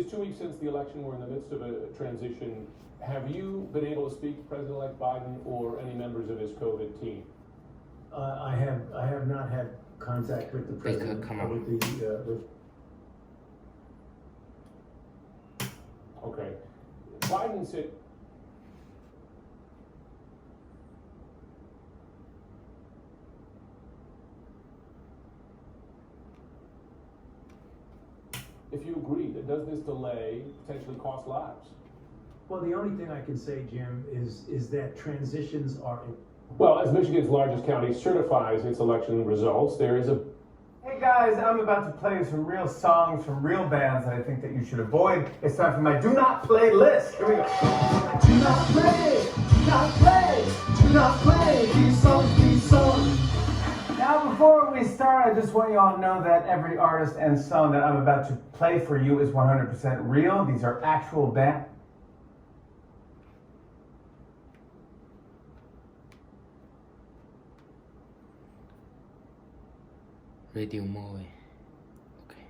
is 2 weeks since the election. We're in the midst of a transition. Have you been able to speak to President-elect Biden or any members of his COVID team? I have not had contact with the president. Okay. Biden said. If you agree, does this delay potentially cost lives? Well, the only thing I can say, Jim, is that transitions are. Well, as Michigan's largest county certifies its election results, there is a. Hey guys, I'm about to play some real songs from real bands that I think that you should avoid. It's time for my do not play list. Here we go. Do not play, do not play, do not play these songs, these songs. Now before we start, I just want you all to know that every artist and song that I'm about to play for you is 100% real. These are actual bands. Radio mode. Okay.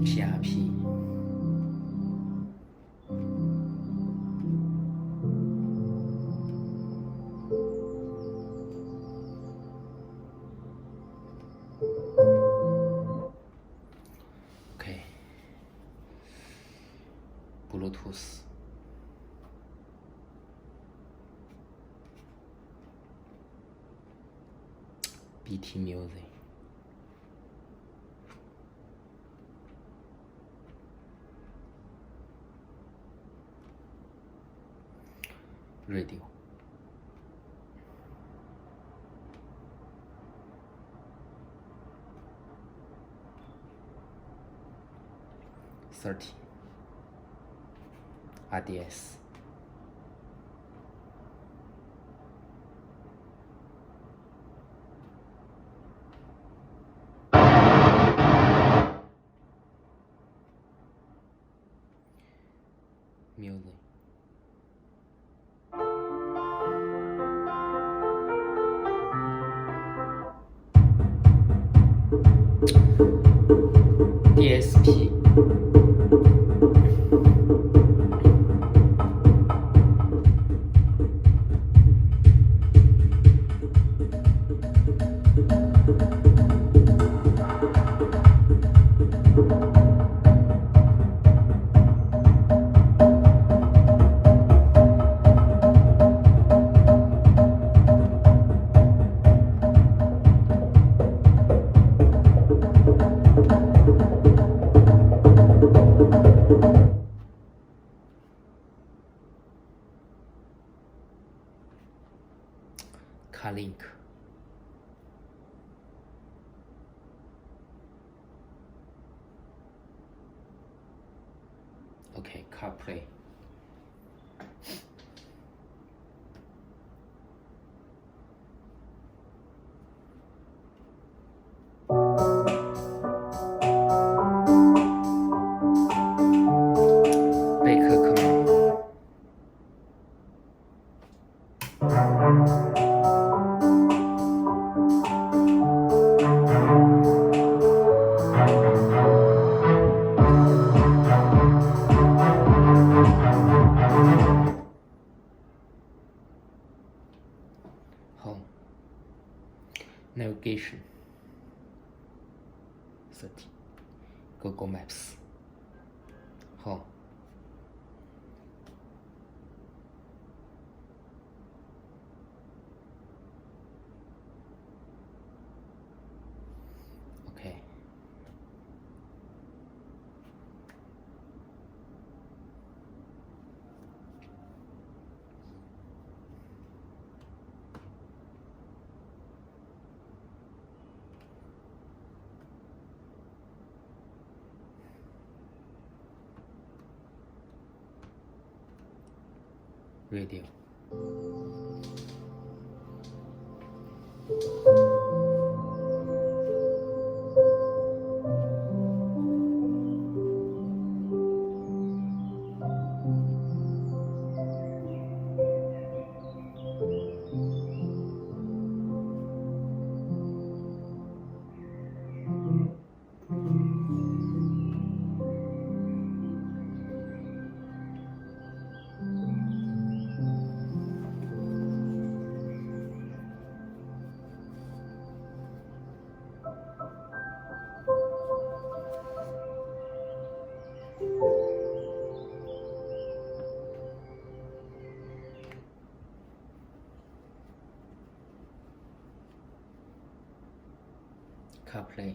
PRP. Okay. Bluetooth. BT Music. Radio. RDS. Music. DSP. Link. Okay, Carplay. navigation. 30. Google Maps. Home. Okay. Radio. Carplay.